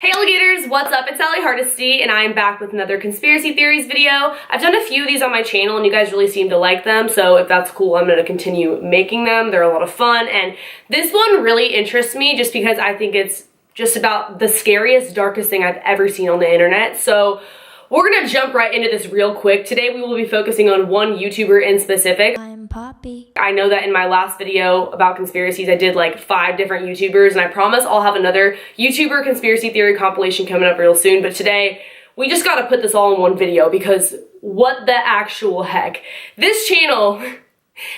Hey alligators, what's up? It's Sally Hardesty and I'm back with another conspiracy theories video. I've done a few of these on my channel and you guys really seem to like them, so if that's cool, I'm going to continue making them. They're a lot of fun, and this one really interests me just because I think it's just about the scariest, darkest thing I've ever seen on the internet. So we're gonna jump right into this real quick. Today we will be focusing on one YouTuber in specific. I'm Poppy. I know that in my last video about conspiracies I did like 5 different YouTubers, and I promise I'll have another YouTuber conspiracy theory compilation coming up real soon, but today we just gotta put this all in one video because what the actual heck. This channel,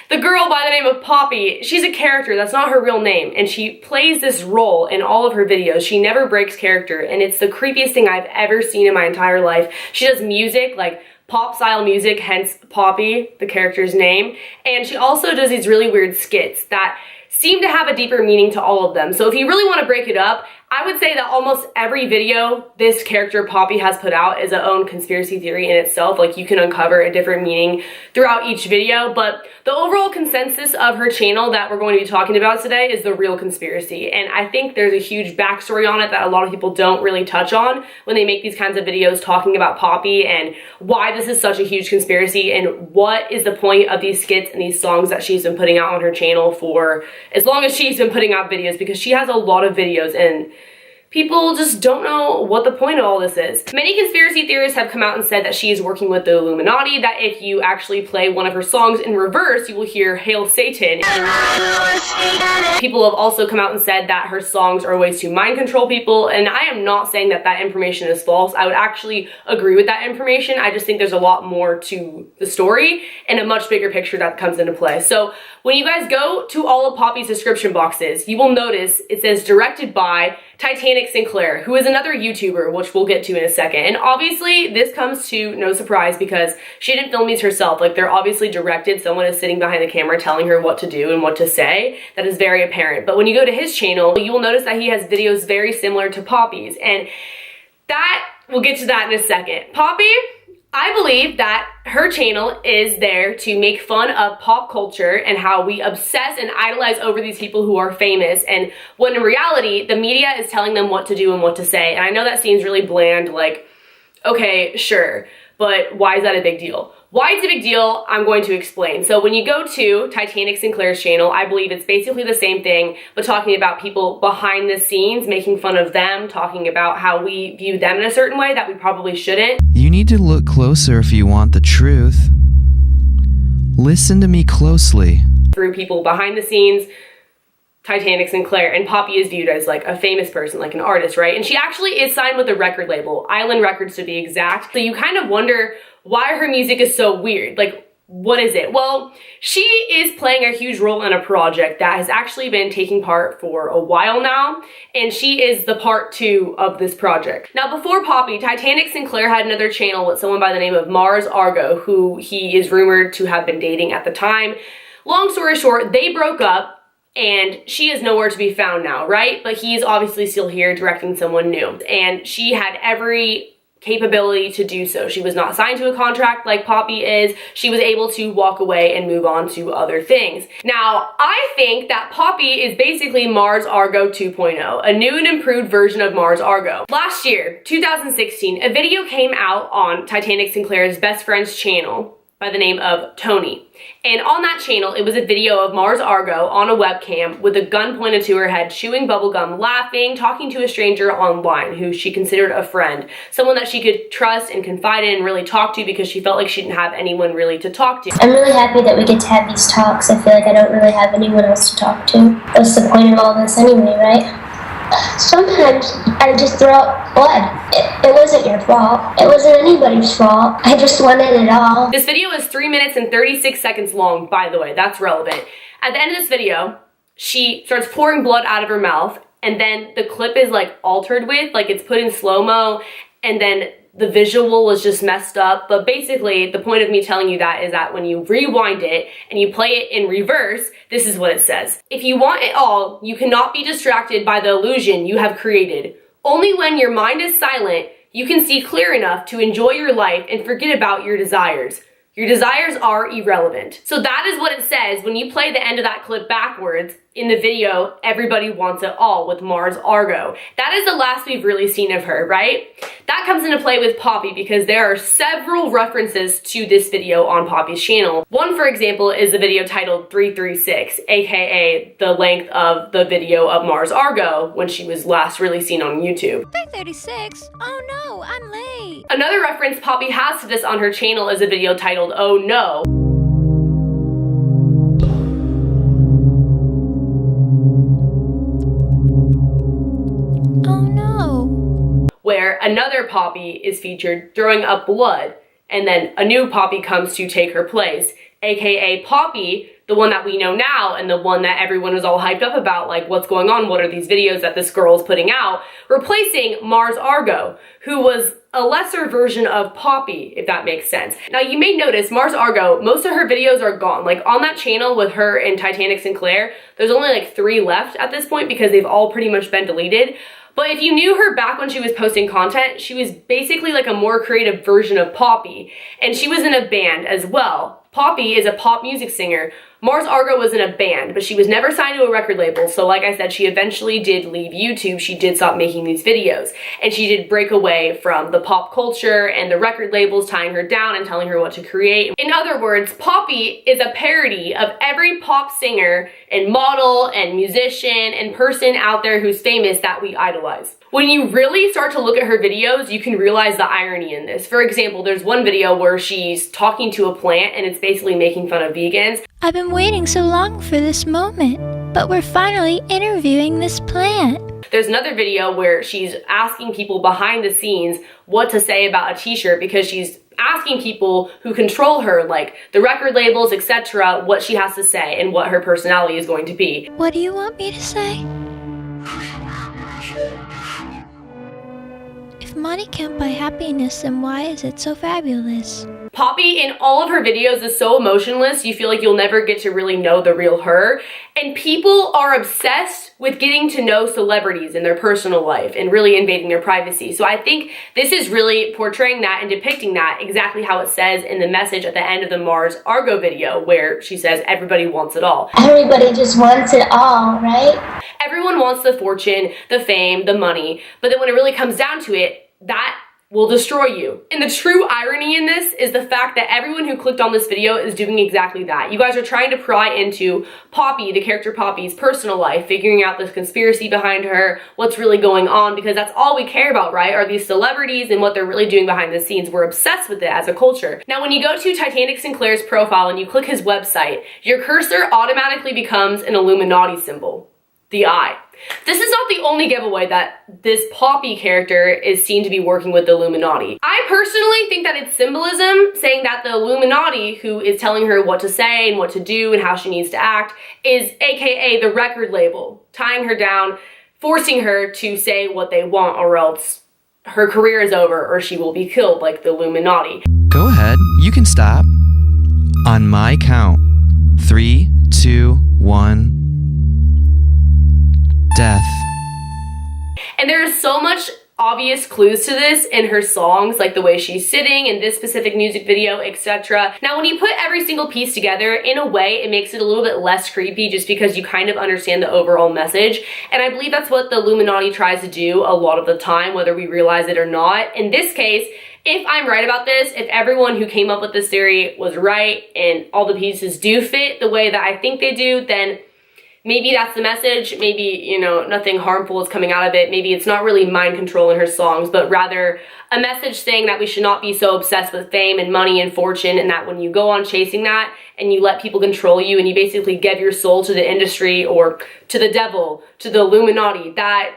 the girl by the name of Poppy, she's a character, that's not her real name, and she plays this role in all of her videos. She never breaks character, and it's the creepiest thing I've ever seen in my entire life. She does music, like pop style music, hence Poppy, the character's name, and she also does these really weird skits that seem to have a deeper meaning to all of them. So if you really want to break it up, I would say that almost every video this character Poppy has put out is a own conspiracy theory in itself. Like, you can uncover a different meaning throughout each video, but the overall consensus of her channel that we're going to be talking about today is the real conspiracy. And I think there's a huge backstory on it that a lot of people don't really touch on when they make these kinds of videos talking about Poppy and why this is such a huge conspiracy and what is the point of these skits and these songs that she's been putting out on her channel for as long as she's been putting out videos, because she has a lot of videos and people just don't know what the point of all this is. Many conspiracy theorists have come out and said that she is working with the Illuminati, that if you actually play one of her songs in reverse, you will hear Hail Satan. People have also come out and said that her songs are ways to mind control people, and I am not saying that that information is false. I would actually agree with that information. I just think there's a lot more to the story and a much bigger picture that comes into play. So when you guys go to all of Poppy's description boxes, you will notice it says directed by Titanic Sinclair, who is another YouTuber, which we'll get to in a second. And obviously this comes to no surprise because she didn't film these herself. Like, they're obviously directed. Someone is sitting behind the camera telling her what to do and what to say. That is very apparent. But when you go to his channel, you will notice that he has videos very similar to Poppy's, and that, we'll get to that in a second. Poppy, I believe that her channel is there to make fun of pop culture and how we obsess and idolize over these people who are famous, and when in reality, the media is telling them what to do and what to say. And I know that seems really bland, like, okay, sure, but why is that a big deal? Why it's a big deal, I'm going to explain. So when you go to Titanic Sinclair's channel, I believe it's basically the same thing, but talking about people behind the scenes, making fun of them, talking about how we view them in a certain way that we probably shouldn't. You need to look closer if you want the truth. Listen to me closely. Through people behind the scenes, Titanic Sinclair, and Poppy is viewed as like a famous person, like an artist, right? And she actually is signed with a record label, Island Records to be exact. So you kind of wonder why her music is so weird. Like, what is it? Well, she is playing a huge role in a project that has actually been taking part for a while now, and she is the part 2 of this project. Now, before Poppy, Titanic Sinclair had another channel with someone by the name of Mars Argo, who he is rumored to have been dating at the time. Long story short, they broke up, and she is nowhere to be found now, right? But he's obviously still here directing someone new, and she had every capability to do so. She was not signed to a contract like Poppy is. She was able to walk away and move on to other things. Now, I think that Poppy is basically Mars Argo 2.0, a new and improved version of Mars Argo. Last year, 2016, a video came out on Titanic Sinclair's best friend's channel by the name of Tony. And on that channel, it was a video of Mars Argo on a webcam with a gun pointed to her head, chewing bubblegum, laughing, talking to a stranger online who she considered a friend, someone that she could trust and confide in and really talk to because she felt like she didn't have anyone really to talk to. I'm really happy that we get to have these talks. I feel like I don't really have anyone else to talk to. What's the point of all this anyway, right? Sometimes I just throw up blood. It wasn't your fault. It wasn't anybody's fault. I just wanted it all. This video is 3 minutes and 36 seconds long, by the way. That's relevant. At the end of this video, she starts pouring blood out of her mouth, and then the clip is like altered with, like it's put in slow-mo, and then the visual is just messed up. But basically, the point of me telling you that is that when you rewind it and you play it in reverse, this is what it says. If you want it all, you cannot be distracted by the illusion you have created. Only when your mind is silent, you can see clear enough to enjoy your life and forget about your desires. Your desires are irrelevant. So that is what it says when you play the end of that clip backwards in the video, Everybody Wants It All with Mars Argo. That is the last we've really seen of her, right? That comes into play with Poppy because there are several references to this video on Poppy's channel. One, for example, is the video titled 336, aka the length of the video of Mars Argo when she was last really seen on YouTube. 336? Oh no, I'm late. Another reference Poppy has to this on her channel is a video titled Oh No. Oh no. Where another Poppy is featured throwing up blood, and then a new Poppy comes to take her place, aka Poppy, the one that we know now and the one that everyone is all hyped up about, like what's going on, what are these videos that this girl is putting out, replacing Mars Argo, who was a lesser version of Poppy, if that makes sense. Now you may notice Mars Argo, most of her videos are gone. Like on that channel with her and Titanic Sinclair, there's only like 3 left at this point because they've all pretty much been deleted. But if you knew her back when she was posting content, she was basically like a more creative version of Poppy. And she was in a band as well. Poppy is a pop music singer. Mars Argo was in a band, but she was never signed to a record label, so like I said, she eventually did leave YouTube. She did stop making these videos, and she did break away from the pop culture and the record labels tying her down and telling her what to create. In other words, Poppy is a parody of every pop singer and model and musician and person out there who's famous that we idolize. When you really start to look at her videos, you can realize the irony in this. For example, there's one video where she's talking to a plant and it's basically making fun of vegans. I've been waiting so long for this moment, but we're finally interviewing this plant. There's another video where she's asking people behind the scenes what to say about a t-shirt because she's asking people who control her, like the record labels, etc., what she has to say and what her personality is going to be. What do you want me to say? If money can't buy happiness, then why is it so fabulous? Poppy in all of her videos is so emotionless, you feel like you'll never get to really know the real her. And people are obsessed with getting to know celebrities in their personal life and really invading their privacy. So I think this is really portraying that and depicting that exactly how it says in the message at the end of the Mars Argo video, where she says, everybody wants it all. Everybody just wants it all, right? Everyone wants the fortune, the fame, the money, but then when it really comes down to it, that will destroy you. And the true irony in this is the fact that everyone who clicked on this video is doing exactly that. You guys are trying to pry into Poppy, the character Poppy's personal life, figuring out the conspiracy behind her, what's really going on, because that's all we care about, right? Are these celebrities and what they're really doing behind the scenes. We're obsessed with it as a culture. Now, when you go to Titanic Sinclair's profile and you click his website, your cursor automatically becomes an Illuminati symbol, the eye. This is not the only giveaway that this Poppy character is seen to be working with the Illuminati. I personally think that it's symbolism, saying that the Illuminati, who is telling her what to say and what to do and how she needs to act, is aka the record label, tying her down, forcing her to say what they want, or else her career is over or she will be killed like the Illuminati. Go ahead, you can stop. On my count. 3, 2, 1. Death. And there is so much obvious clues to this in her songs, like the way she's sitting in this specific music video, etc. Now, when you put every single piece together, in a way, it makes it a little bit less creepy just because you kind of understand the overall message. And I believe that's what the Illuminati tries to do a lot of the time, whether we realize it or not. In this case, if I'm right about this, if everyone who came up with this theory was right and all the pieces do fit the way that I think they do, then maybe that's the message. Maybe, you know, nothing harmful is coming out of it. Maybe it's not really mind control in her songs, but rather a message saying that we should not be so obsessed with fame and money and fortune, and that when you go on chasing that and you let people control you and you basically give your soul to the industry or to the devil, to the Illuminati, that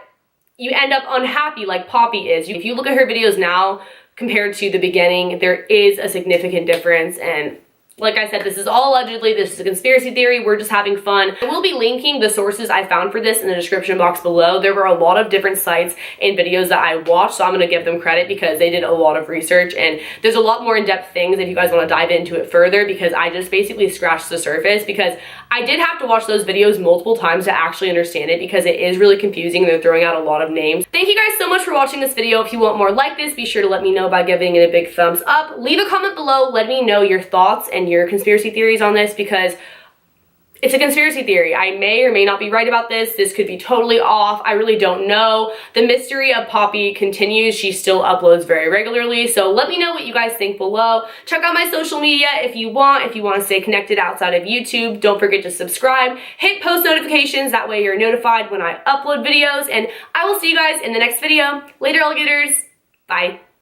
you end up unhappy like Poppy is. If you look at her videos now compared to the beginning, there is a significant difference. And like I said, this is all allegedly, this is a conspiracy theory, we're just having fun. I will be linking the sources I found for this in the description box below. There were a lot of different sites and videos that I watched, so I'm gonna give them credit because they did a lot of research, and there's a lot more in-depth things if you guys wanna dive into it further, because I just basically scratched the surface, because I did have to watch those videos multiple times to actually understand it because it is really confusing. They're throwing out a lot of names. Thank you guys so much for watching this video. If you want more like this, be sure to let me know by giving it a big thumbs up. Leave a comment below. Let me know your thoughts and your conspiracy theories on this because it's a conspiracy theory. I may or may not be right about this. This could be totally off. I really don't know. The mystery of Poppy continues. She still uploads very regularly. So let me know what you guys think below. Check out my social media if you want. If you want to stay connected outside of YouTube, don't forget to subscribe. Hit post notifications. That way you're notified when I upload videos. And I will see you guys in the next video. Later, alligators. Bye.